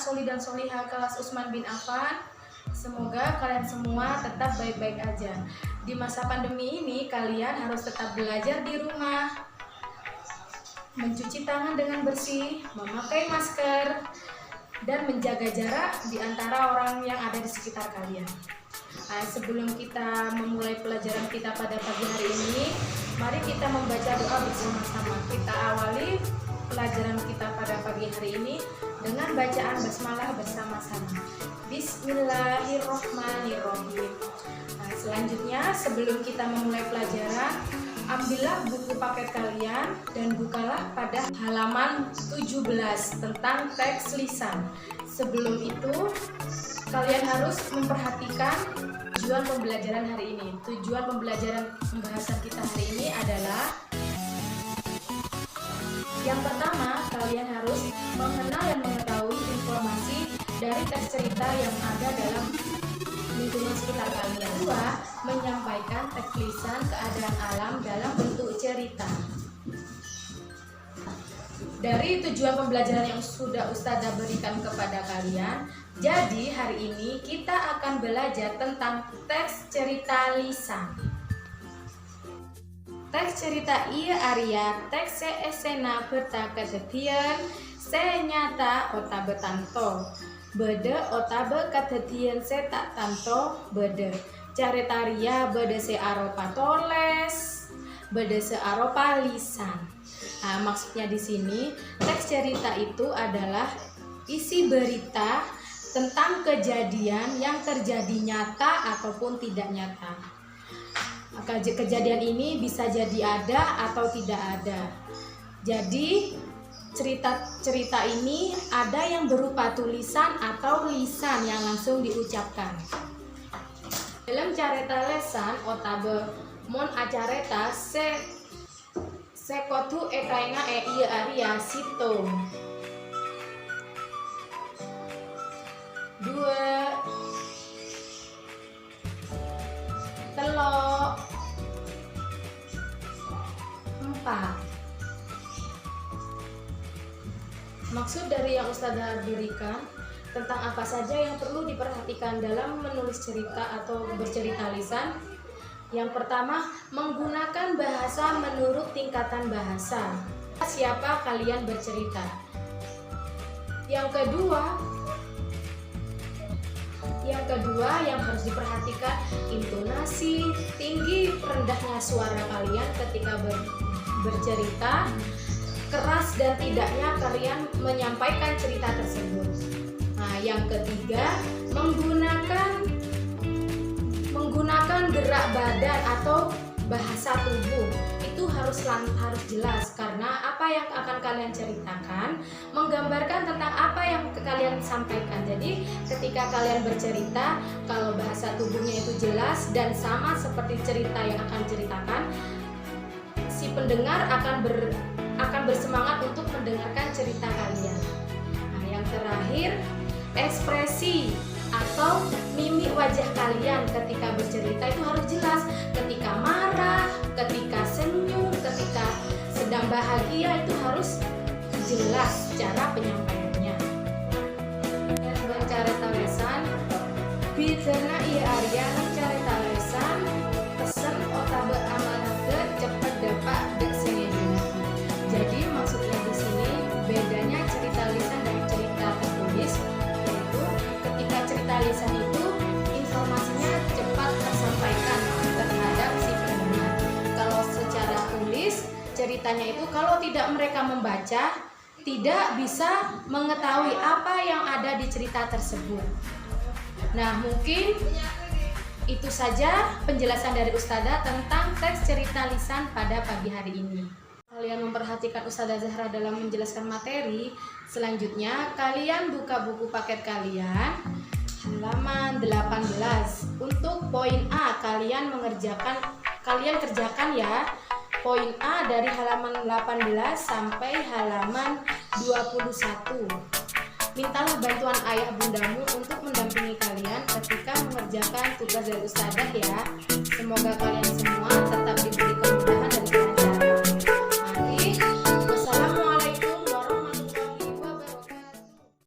soli dan soliha kelas Utsman bin Affan. Semoga kalian semua tetap baik-baik aja. Di masa pandemi ini kalian harus tetap belajar di rumah, mencuci tangan dengan bersih, memakai masker, dan menjaga jarak di antara orang yang ada di sekitar kalian. Nah, sebelum kita memulai pelajaran kita pada pagi hari ini, mari kita membaca doa bersama-sama. Kita awali pelajaran kita pada pagi hari ini dengan bacaan basmalah bersama-sama. Bismillahirrohmanirrohim. Nah, selanjutnya sebelum kita memulai pelajaran, ambillah buku paket kalian dan bukalah pada halaman 17 tentang teks lisan. Sebelum itu, kalian harus memperhatikan tujuan pembelajaran hari ini. Tujuan pembelajaran pembahasan kita hari ini adalah yang pertama, kalian harus mengenal dan mengetahui informasi dari teks cerita yang ada dalam lingkungan sekitar kalian. Dua, menyampaikan teks lisan keadaan alam dalam bentuk cerita. Dari tujuan pembelajaran yang sudah Ustazah berikan kepada kalian, jadi hari ini kita akan belajar tentang teks cerita lisan. Teks cerita iya Arya, teks esena berta kedetian, senyata ota betanto, bede ota be kedetian se tak tanto, bede caretaria bede se aropa toles, bede se aropa lisan. Nah, maksudnya di sini teks cerita itu adalah isi berita tentang kejadian yang terjadi nyata ataupun tidak nyata. Kejadian ini bisa jadi ada atau tidak ada. Jadi cerita ini ada yang berupa tulisan atau lisan yang langsung diucapkan. Dalam careta lesan otabe mon acareta sekotu ekaina iya aria sito. Dua telok empat. Maksud dari yang Ustazah berikan tentang apa saja yang perlu diperhatikan dalam menulis cerita atau bercerita lisan. Yang pertama, menggunakan bahasa menurut tingkatan bahasa. Siapa kalian bercerita? Yang kedua yang harus diperhatikan intonasi, tinggi rendahnya suara kalian ketika bercerita, keras dan tidaknya kalian menyampaikan cerita tersebut. Nah, yang ketiga, menggunakan gerak badan atau bahasa tubuh. Itu harus jelas karena apa yang akan kalian ceritakan menggambarkan tentang apa yang kalian sampaikan. Jadi ketika kalian bercerita, kalau bahasa tubuhnya itu jelas dan sama seperti cerita yang akan diceritakan, si pendengar akan bersemangat untuk mendengarkan cerita kalian. Nah, yang terakhir, ekspresi atau mimik wajah kalian ketika bercerita itu harus jelas. Ketika marah, ketika senyum, ketika sedang bahagia itu harus jelas cara penyampaiannya. Dan bercarita lesan, bicara iya Arya carita lesan, pesan otabe amanate cepat dapat desenedina. Jadi maksudnya di sini bedanya cerita lisan dan cerita tertulis, yaitu ketika cerita lisan itu informasinya cepat tersampaikan terhadap si pendengar. Kalau secara tulis, ceritanya itu kalau tidak mereka membaca, tidak bisa mengetahui apa yang ada di cerita tersebut. Nah, mungkin itu saja penjelasan dari Ustazah tentang teks cerita lisan pada pagi hari ini. Kalian memperhatikan Ustazah Zahra dalam menjelaskan materi. Selanjutnya, kalian buka buku paket kalian halaman 18. Untuk poin A, kalian kerjakan ya. Poin A dari halaman 18 sampai halaman 21. Mintalah bantuan ayah bundamu untuk mendampingi kalian ketika mengerjakan tugas dari Ustazah ya. Semoga kalian